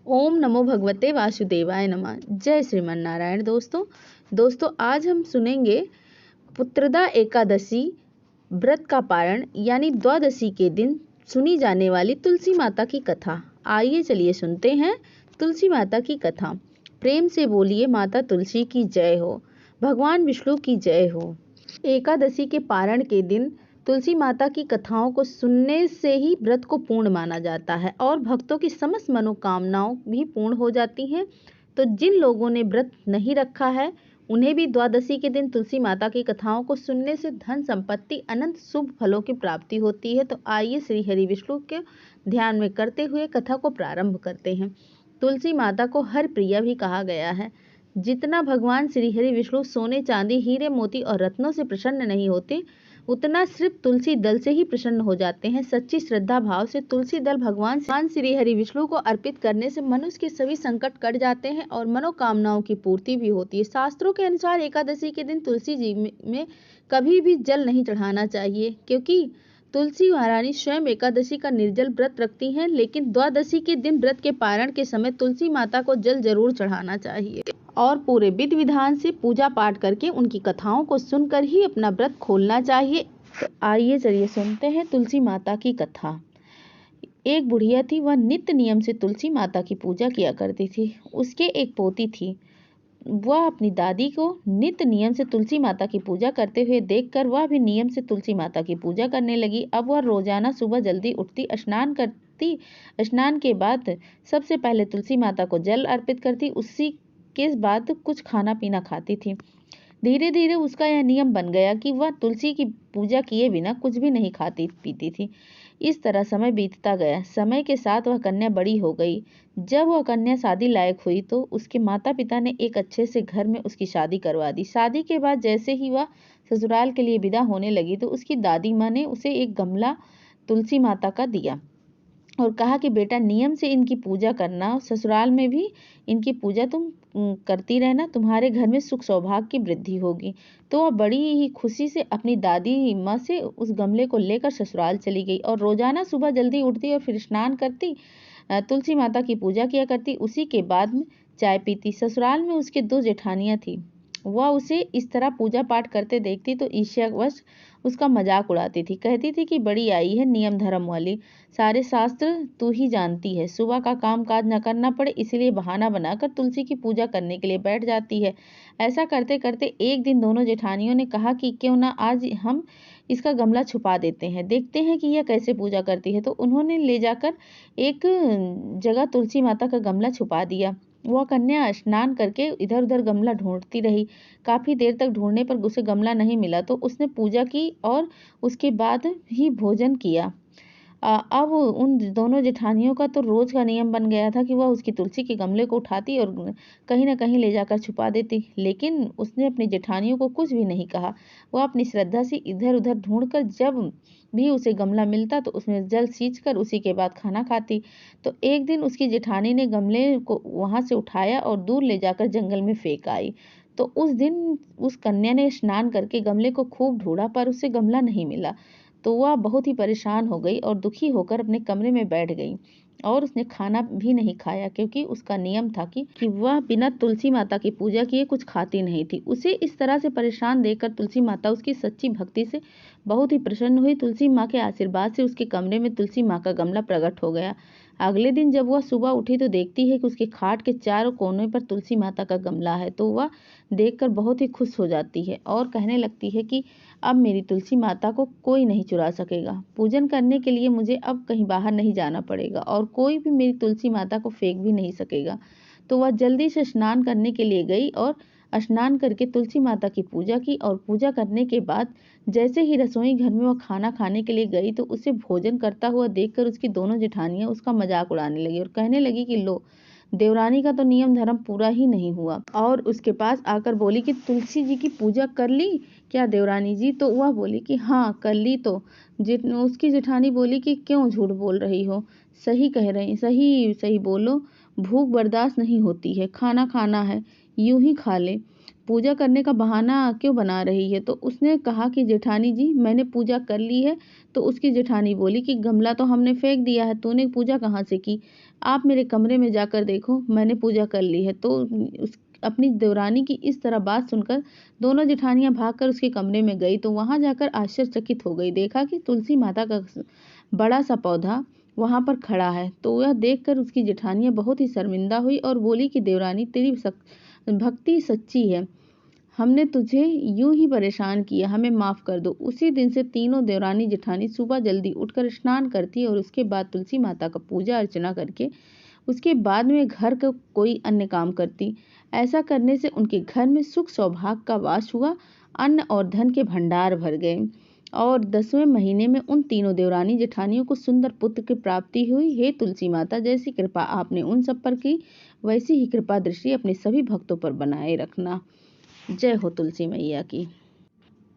ओम नमो भगवते वासुदेवाय नमः। जय श्रीमन नारायण। दोस्तों आज हम सुनेंगे पुत्रदा एकादशी व्रत का पारण यानी द्वादशी के दिन सुनी जाने वाली तुलसी माता की कथा। आइए चलिए सुनते हैं तुलसी माता की कथा। प्रेम से बोलिए माता तुलसी की जय हो, भगवान विष्णु की जय हो। एकादशी के पारण के दिन तुलसी माता की कथाओं को सुनने से ही व्रत को पूर्ण माना जाता है और भक्तों की समस्त मनोकामनाओं भी पूर्ण हो जाती हैं। तो जिन लोगों ने व्रत नहीं रखा है उन्हें भी द्वादशी के दिन तुलसी माता की कथाओं को सुनने से धन संपत्ति अनंत शुभ फलों की प्राप्ति होती है। तो आइए श्री हरि विष्णु के ध्यान में करते हुए कथा को प्रारंभ करते हैं। तुलसी माता को हर प्रिया भी कहा गया है। जितना भगवान श्री हरि विष्णु सोने चांदी हीरे मोती और रत्नों से प्रसन्न नहीं होते, उतना सिर्फ तुलसी दल से ही प्रसन्न हो जाते हैं। सच्ची श्रद्धा भाव से तुलसी दल भगवान श्री हरि विष्णु को अर्पित करने से मनुष्य के सभी संकट कट जाते हैं और मनोकामनाओं की पूर्ति भी होती है। शास्त्रों के अनुसार एकादशी के दिन तुलसी जी में कभी भी जल नहीं चढ़ाना चाहिए, क्योंकि तुलसी महारानी स्वयं एकादशी का निर्जल व्रत रखती हैं। लेकिन द्वादशी के दिन व्रत के पारण के समय तुलसी माता को जल जरूर चढ़ाना चाहिए और पूरे विधि विधान से पूजा पाठ करके उनकी कथाओं को सुनकर ही अपना व्रत खोलना चाहिए। तो आइए चलिए सुनते हैं तुलसी माता की कथा। एक बुढ़िया थी, वह नित्य नियम से तुलसी माता की पूजा किया करती थी। उसके एक पोती थी। वह अपनी दादी को नित्य नियम से तुलसी माता की पूजा करते हुए देखकर वह भी नियम से तुलसी माता की पूजा करने लगी। अब वह रोजाना सुबह जल्दी उठती, स्नान करती, स्नान के बाद सबसे पहले तुलसी माता को जल अर्पित करती, उसी के बाद कुछ खाना पीना खाती थी। धीरे धीरे उसका यह नियम बन गया कि वह तुलसी की पूजा किए बिना कुछ भी नहीं खाती पीती थी। इस तरह समय बीतता गया। समय के साथ वह कन्या बड़ी हो गई। जब वह कन्या शादी लायक हुई तो उसके माता पिता ने एक अच्छे से घर में उसकी शादी करवा दी। शादी के बाद जैसे ही वह ससुराल के लिए विदा होने लगी तो उसकी दादी माँ ने उसे एक गमला तुलसी माता का दिया और कहा कि बेटा, नियम से इनकी पूजा करना, ससुराल में भी इनकी पूजा तुम करती रहना, तुम्हारे घर में सुख सौभाग्य की वृद्धि होगी। तो वह बड़ी ही खुशी से अपनी दादी माँ से उस गमले को लेकर ससुराल चली गई और रोजाना सुबह जल्दी उठती और फिर स्नान करती, तुलसी माता की पूजा किया करती। उसी के बाद में चाय पीती। ससुराल में उसके 2 जेठानियां थी। वह उसे इस तरह पूजा पाठ करते देखती तो ईर्ष्यावश उसका मजाक उड़ाती थी। कहती थी कि बड़ी आई है नियम धर्म वाली, सारे शास्त्र तू ही जानती है, सुबह का काम काज न करना पड़े इसलिए बहाना बनाकर तुलसी की पूजा करने के लिए बैठ जाती है। ऐसा करते करते एक दिन दोनों जेठानियों ने कहा कि क्यों ना आज हम इसका गमला छुपा देते हैं, देखते हैं कि यह कैसे पूजा करती है। तो उन्होंने ले जाकर एक जगह तुलसी माता का गमला छुपा दिया। वह कन्या स्नान करके इधर उधर गमला ढूंढती रही। काफी देर तक ढूंढने पर उसे गमला नहीं मिला तो उसने पूजा की और उसके बाद ही भोजन किया। अब उन दोनों जेठानियों का तो रोज का नियम बन गया था कि वह उसकी तुलसी के गमले को उठाती और कहीं न कहीं ले जाकर छुपा देती। लेकिन उसने अपनी जेठानियों को कुछ भी नहीं कहा। वह अपनी श्रद्धा से इधर उधर ढूंढकर जब भी उसे गमला मिलता तो उसमें जल सींचकर उसी के बाद खाना खाती। तो एक दिन उसकी जेठानी ने गमले को वहां से उठाया और दूर ले जाकर जंगल में फेंक आई। तो उस दिन उस कन्या ने स्नान करके गमले को खूब ढूंढा पर उसे गमला नहीं मिला। तो वह बहुत ही परेशान हो गई और दुखी होकर अपने कमरे में बैठ गई और उसने खाना भी नहीं खाया, क्योंकि उसका नियम था कि वह बिना तुलसी माता की पूजा किए कुछ खाती नहीं थी। उसे इस तरह से परेशान देखकर तुलसी माता उसकी सच्ची भक्ति से बहुत ही प्रसन्न हुई। तुलसी माँ के आशीर्वाद से उसके कमरे में तुलसी माँ का गमला प्रकट हो गया। अगले दिन जब वह सुबह उठी तो देखती है कि उसके खाट के चारों कोनों पर तुलसी माता का गमला है। तो वह देखकर बहुत ही खुश हो जाती है और कहने लगती है कि अब मेरी तुलसी माता को कोई नहीं चुरा सकेगा। पूजन करने के लिए मुझे अब कहीं बाहर नहीं जाना पड़ेगा और कोई भी मेरी तुलसी माता को फेंक भी नहीं सकेगा। तो वह जल्दी से स्नान करने के लिए गई और स्नान करके तुलसी माता की पूजा की और पूजा करने के बाद जैसे ही रसोई घर में वह खाना खाने के लिए गई तो उसे भोजन करता हुआ देखकर उसकी दोनों जेठानियां उसका मजाक उड़ाने लगी और कहने लगी कि लो, देवरानी का तो नियम धर्म पूरा ही नहीं हुआ। और उसके पास आकर बोली कि तुलसी जी की पूजा कर ली क्या देवरानी जी? तो वह बोली कि हाँ कर ली। तो उसकी जेठानी बोली कि क्यों झूठ बोल रही हो, सही कह रही, सही सही बोलो, भूख बर्दाश्त नहीं होती है, खाना खाना है, यूं ही खा ले, पूजा करने का बहाना क्यों बना रही है। तो उसने कहा कि जेठानी जी मैंने पूजा कर ली है। तो उसकी जेठानी बोली कि गमला तो हमने फेंक दिया है, तूने पूजा कहाँ से की, आप मेरे कमरे में जाकर देखो, मैंने पूजा कर ली है। तो उस अपनी देवरानी की इस तरह बात सुनकर दोनों जेठानियां भागकर उसके कमरे में गई। तो वहां जाकर आश्चर्यचकित हो गई, देखा कि तुलसी माता का बड़ा सा पौधा वहां पर खड़ा है। तो वह देखकर उसकी जेठानियां बहुत ही शर्मिंदा हुई और बोली कि देवरानी तेरी भक्ति सच्ची है, हमने तुझे यूं ही परेशान किया, हमें माफ कर दो। उसी दिन से तीनों देवरानी जेठानी सुबह जल्दी उठकर स्नान करती और उसके बाद तुलसी माता का पूजा अर्चना करके उसके बाद में घर का कोई अन्य काम करती। ऐसा करने से उनके घर में सुख सौभाग्य का वास हुआ, अन्न और धन के भंडार भर गए और 10वें महीने में उन तीनों देवरानी जेठानियों को सुंदर पुत्र की प्राप्ति हुई। हे तुलसी माता, जैसी कृपा आपने उन सब पर की, वैसी ही कृपा दृष्टि अपने सभी भक्तों पर बनाए रखना। जय हो तुलसी मैया की।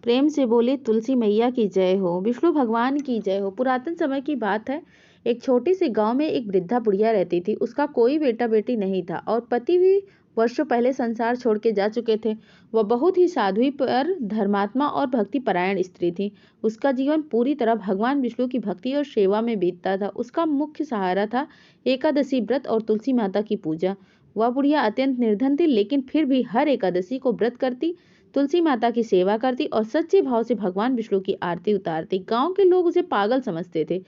प्रेम से बोले तुलसी मैया की जय हो, विष्णु भगवान की जय हो। पुरातन समय की बात है, एक छोटी सी गांव में एक वृद्धा बुढ़िया रहती थी। उसका कोई बेटा बेटी नहीं था और पति भी वर्षों पहले संसार छोड़ के जा चुके थे। वह बहुत ही साध्वी पर धर्मात्मा और भक्ति परायण स्त्री थी। उसका जीवन पूरी तरह भगवान विष्णु की भक्ति और सेवा में बीतता था। उसका मुख्य सहारा था एकादशी व्रत और तुलसी माता की पूजा। वह बुढ़िया अत्यंत निर्धन थी, लेकिन फिर भी हर एकादशी को व्रत करती, तुलसी माता की सेवा करती और सच्चे भाव से भगवान विष्णु की आरती उतारती। गांव के लोग उसे पागल समझते थे।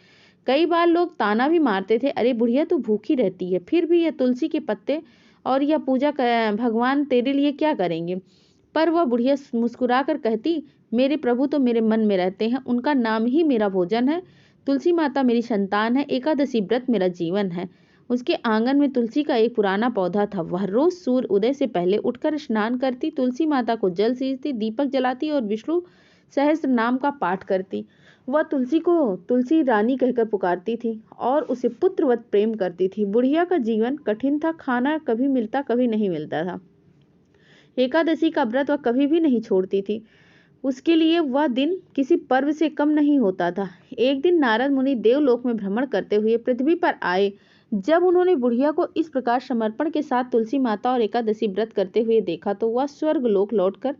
कई बार लोग ताना भी मारते थे, अरे बुढ़िया तू भूखी रहती है, फिर भी यह तुलसी के पत्ते और यह पूजा भगवान तेरे लिए क्या करेंगे। पर वह बुढ़िया मुस्कुरा कर कहती, मेरे प्रभु तो मेरे मन में रहते हैं, उनका नाम ही मेरा भोजन है, तुलसी माता मेरी संतान है, एकादशी व्रत मेरा जीवन है। उसके आंगन में तुलसी का एक पुराना पौधा था। वह रोज सूर्य उदय से पहले उठकर स्नान करती, तुलसी माता को जल सींचती, दीपक जलाती और विष्णु सहस्त्र नाम का पाठ करती। वह तुलसी को तुलसी रानी कहकर पुकारती थी और उसे पुत्रवत प्रेम करती थी। बुढ़िया का जीवन कठिन था, खाना कभी मिलता कभी नहीं मिलता था। एकादशी का व्रत वह कभी भी नहीं छोड़ती थी। उसके लिए वह दिन किसी पर्व से कम नहीं होता था। एक दिन नारद मुनि देवलोक में भ्रमण करते हुए पृथ्वी पर आए। जब उन्होंने बुढ़िया को इस प्रकार समर्पण के साथ तुलसी माता और एकादशी व्रत करते हुए देखा तो वह स्वर्ग लोक लौटकर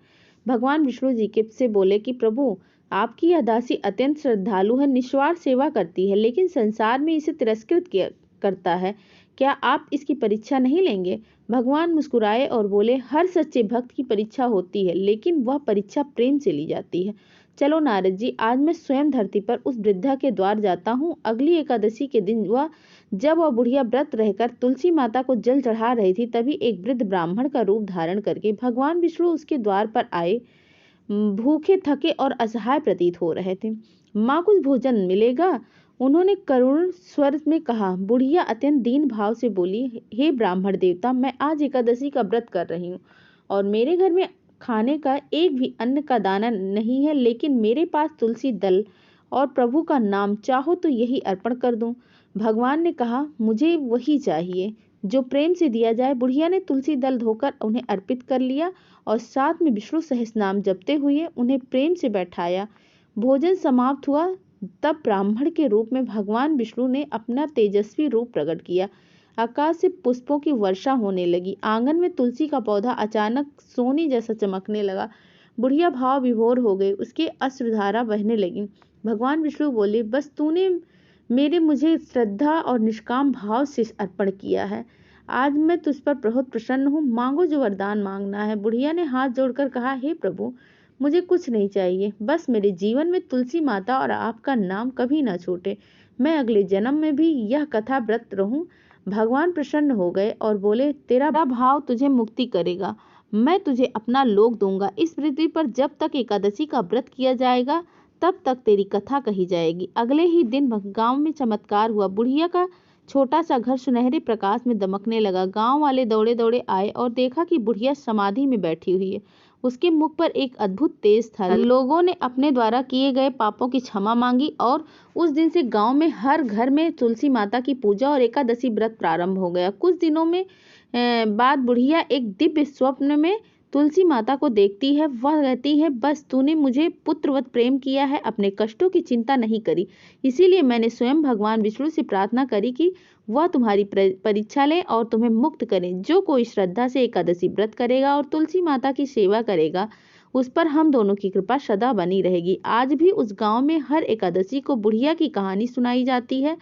भगवान विष्णु जी के से बोले कि प्रभु, आपकी यह दासी अत्यंत श्रद्धालु है, निस्वार्थ सेवा करती है, लेकिन संसार में इसे तिरस्कृत करता है, क्या आप इसकी परीक्षा नहीं लेंगे। भगवान मुस्कुराए और बोले, हर सच्चे भक्त की परीक्षा होती है, लेकिन वह परीक्षा प्रेम से ली जाती है। चलो नारद जी, आज मैं स्वयं धरती पर उस वृद्धा के द्वार जाता हूँ। अगली एकादशी के दिन जब वह बुढ़िया व्रत रहकर तुलसी माता को जल चढ़ा रही थी, तभी एक वृद्ध ब्राह्मण का रूप धारण करके भगवान विष्णु उसके द्वार पर आए। भूखे थके और असहाय प्रतीत हो रहे थे। माँ, कुछ भोजन मिलेगा? उन्होंने करुण स्वर में कहा। बुढ़िया अत्यंत दीन भाव से बोली, हे ब्राह्मण देवता, मैं आज एकादशी का व्रत कर रही हूँ और मेरे घर में खाने का एक भी अन्न का दाना नहीं है, लेकिन मेरे पास तुलसी दल और प्रभु का नाम, चाहो तो यही अर्पण कर दूं। भगवान ने कहा, मुझे वही चाहिए जो प्रेम से दिया जाए। बुढ़िया ने तुलसी दल धोकर उन्हें अर्पित कर लिया और साथ में विष्णु सहस्त्र नाम जपते हुए उन्हें प्रेम से बैठाया। भोजन समाप्त हुआ तब ब्राह्मण के रूप में भगवान विष्णु ने अपना तेजस्वी रूप प्रकट किया। आकाश से पुष्पों की वर्षा होने लगी। आंगन में तुलसी का पौधा अचानक सोने जैसा चमकने लगा। बुढ़िया भाव विभोर हो गई, उसके अश्रुधारा बहने लगी। भगवान विष्णु बोले, बस तूने मुझे श्रद्धा और निष्काम भाव से अर्पण किया है, आज मैं तुझ पर बहुत प्रसन्न हूँ, मांगो जो वरदान मांगना है। बुढ़िया ने हाथ जोड़कर कहा, हे प्रभु, मुझे कुछ नहीं चाहिए, बस मेरे जीवन में तुलसी माता और आपका नाम कभी ना छूटे, मैं अगले जन्म में भी यह कथा व्रत रहूं। भगवान प्रसन्न हो गए और बोले, तेरा भाव तुझे मुक्ति करेगा, मैं तुझे अपना लोक दूंगा। इस पृथ्वी पर जब तक एकादशी का व्रत किया जाएगा तब तक तेरी कथा कही जाएगी। अगले ही दिन गांव में चमत्कार हुआ। बुढ़िया का छोटा सा घर सुनहरे प्रकाश में दमकने लगा। गांव वाले दौड़े दौड़े आए और देखा कि बुढ़िया समाधि में बैठी हुई है। उसके मुख पर एक अद्भुत तेज था। लोगों ने अपने द्वारा किए गए पापों की क्षमा मांगी और उस दिन से गांव में हर घर में तुलसी माता की पूजा और एकादशी व्रत प्रारंभ हो गया। कुछ दिनों में बाद बुढ़िया एक दिव्य स्वप्न में तुलसी माता को देखती है, वह कहती है, बस तूने मुझे पुत्रवत प्रेम किया है, अपने कष्टों की चिंता नहीं करी, इसीलिए मैंने स्वयं भगवान विष्णु से प्रार्थना करी कि वह तुम्हारी परीक्षा लें और तुम्हें मुक्त करें। जो कोई श्रद्धा से एकादशी व्रत करेगा और तुलसी माता की सेवा करेगा, उस पर हम दोनों की कृपा सदा बनी रहेगी। आज भी उस गांव में हर एकादशी को बुढ़िया की कहानी सुनाई जाती है।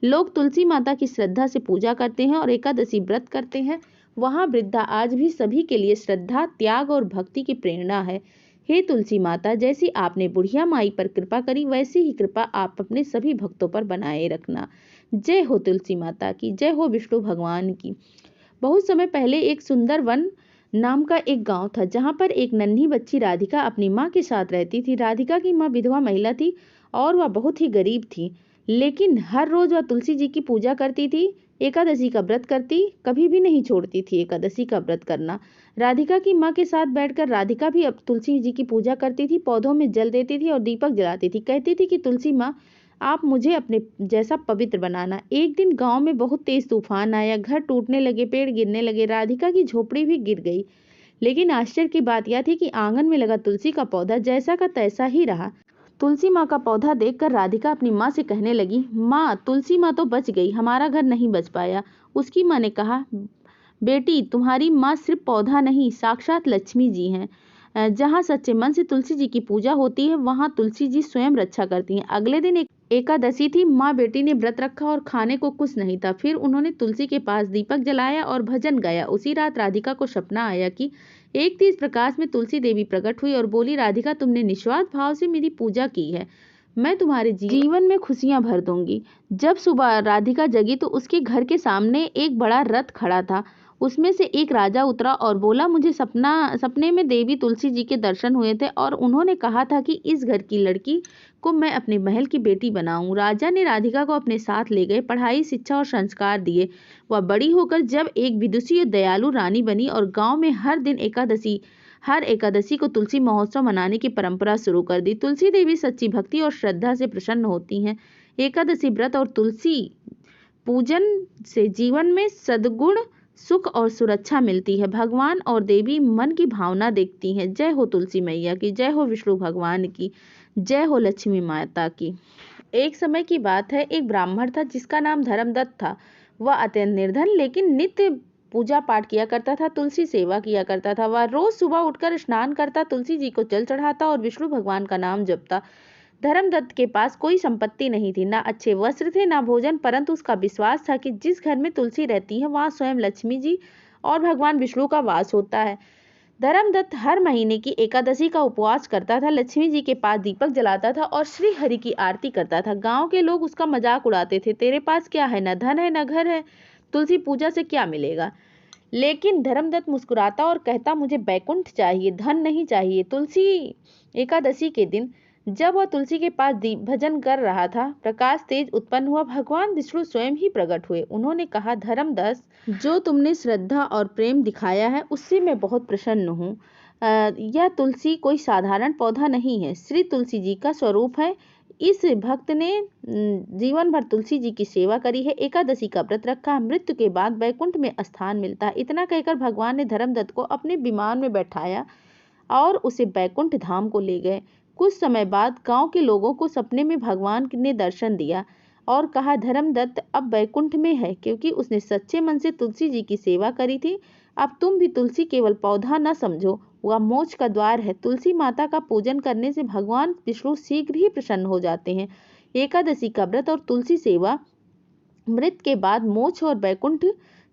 लोग तुलसी माता की श्रद्धा से पूजा करते हैं और एकादशी व्रत करते हैं। वहाँ वृद्धा आज भी सभी के लिए श्रद्धा, त्याग और भक्ति की प्रेरणा है। हे तुलसी माता, जैसी आपने बुढ़िया माई पर कृपा करी, वैसी ही कृपा आप अपने सभी भक्तों पर बनाए रखना। जय हो तुलसी माता की, जय हो विष्णु भगवान की। बहुत समय पहले एक सुंदर वन नाम का एक गांव था, जहां पर एक नन्ही बच्ची राधिका अपनी माँ के साथ रहती थी। राधिका की माँ विधवा महिला थी और वह बहुत ही गरीब थी, लेकिन हर रोज वह तुलसी जी की पूजा करती थी, एकादशी का व्रत करती, कभी भी नहीं छोड़ती थी एकादशी का व्रत करना। राधिका की माँ के साथ बैठकर राधिका भी अब तुलसी जी की पूजा करती थी, पौधों में जल देती थी और दीपक जलाती थी। कहती थी कि तुलसी माँ, आप मुझे अपने जैसा पवित्र बनाना। एक दिन गांव में बहुत तेज तूफान आया, घर टूटने लगे, पेड़ गिरने लगे, राधिका की झोपड़ी भी गिर गई। लेकिन आश्चर्य की बात यह थी कि आंगन में लगा तुलसी का पौधा जैसा का तैसा ही रहा। तुलसी माँ का पौधा देखकर राधिका अपनी माँ से कहने लगी, माँ, तुलसी माँ तो बच गई, हमारा घर नहीं बच पाया। उसकी माँ ने कहा, बेटी, तुम्हारी माँ सिर्फ पौधा नहीं, साक्षात लक्ष्मी जी हैं। जहाँ सच्चे मन से तुलसी जी की पूजा होती है, वहाँ तुलसी जी स्वयं रक्षा करती हैं। अगले दिन एकादशी थी। माँ बेटी ने व्रत रखा और खाने को कुछ नहीं था। फिर उन्होंने तुलसी के पास दीपक जलाया और भजन गाया। उसी रात राधिका को सपना आया कि एक तेज प्रकाश में तुलसी देवी प्रकट हुई और बोली, राधिका, तुमने निस्वार्थ भाव से मेरी पूजा की है, मैं तुम्हारे जीवन में खुशियां भर दूंगी। जब सुबह राधिका जगी तो उसके घर के सामने एक बड़ा रथ खड़ा था। उसमें से एक राजा उतरा और बोला, मुझे सपने में देवी तुलसी जी के दर्शन हुए थे और उन्होंने कहा था कि इस घर की लड़की को मैं अपने महल की बेटी बनाऊं। राजा ने राधिका को अपने साथ ले गए, पढ़ाई, शिक्षा और संस्कार दिए। वह बड़ी होकर जब एक विदुषी और दयालु रानी बनी और गांव में हर एकादशी को तुलसी महोत्सव मनाने की परंपरा शुरू कर दी। तुलसी देवी सच्ची भक्ति और श्रद्धा से प्रसन्न होती हैं। एकादशी व्रत और तुलसी पूजन से जीवन में सद्गुण, सुख और सुरक्षा मिलती है। भगवान और देवी मन की भावना देखती हैं। जय हो तुलसी मैया की, जय हो विष्णु भगवान की, जय हो लक्ष्मी माता की। एक समय की बात है, एक ब्राह्मण था जिसका नाम धर्मदत्त था। वह अत्यंत निर्धन लेकिन नित्य पूजा पाठ किया करता था, तुलसी सेवा किया करता था। वह रोज सुबह उठकर स्नान करता, तुलसी जी को जल चढ़ाता और विष्णु भगवान का नाम जपता। धर्मदत्त के पास कोई संपत्ति नहीं थी, ना अच्छे वस्त्र थे, ना भोजन, परंतु उसका विश्वास था कि जिस घर में तुलसी रहती है वहां स्वयं लक्ष्मी जी और भगवान विष्णु का वास होता है। धर्मदत्त हर महीने की एकादशी का उपवास करता था, लक्ष्मी जी के पास दीपक जलाता था और श्री हरि की आरती करता था। गांव के लोग उसका मजाक उड़ाते थे, तेरे पास क्या है, न धन है न घर है, तुलसी पूजा से क्या मिलेगा। लेकिन धर्मदत्त मुस्कुराता और कहता, मुझे बैकुंठ चाहिए, धन नहीं चाहिए। तुलसी एकादशी के दिन जब वह तुलसी के पास भजन कर रहा था, प्रकाश तेज उत्पन्न हुआ। भगवान विष्णु स्वयं ही प्रकट हुए। उन्होंने कहा, धर्मदत्त, जो तुमने श्रद्धा और प्रेम दिखाया है उससे मैं बहुत प्रसन्न हूँ। यह तुलसी कोई साधारण पौधा नहीं है, श्री तुलसी जी का स्वरूप है। इस भक्त ने जीवन भर तुलसी जी की सेवा करी है, एकादशी का व्रत रखा, मृत्यु के बाद बैकुंठ में स्थान मिलता है। इतना कहकर भगवान ने धर्मदत्त को अपने विमान में बैठाया और उसे बैकुंठ धाम को ले गए। कुछ समय बाद गांव के लोगों को सपने में भगवान ने दर्शन दिया और कहा, धर्मदत्त अब बैकुंठ में है क्योंकि उसने सच्चे मन से तुलसी जी की सेवा करी थी। अब तुम भी तुलसी केवल पौधा न समझो, वह मोक्ष का द्वार है। तुलसी माता का पूजन करने से भगवान विष्णु शीघ्र ही प्रसन्न हो जाते हैं। एकादशी का व्रत और तुलसी सेवा मृत्यु के बाद मोक्ष और बैकुंठ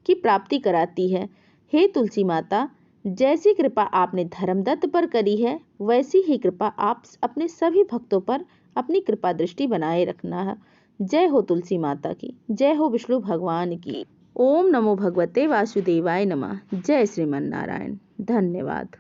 की प्राप्ति कराती है। हे तुलसी माता, जैसी कृपा आपने धर्मदत्त पर करी है, वैसी ही कृपा आप अपने सभी भक्तों पर अपनी कृपा दृष्टि बनाए रखना है। जय हो तुलसी माता की, जय हो विष्णु भगवान की। ओम नमो भगवते वासुदेवाय नमः। जय श्रीमन नारायण। धन्यवाद।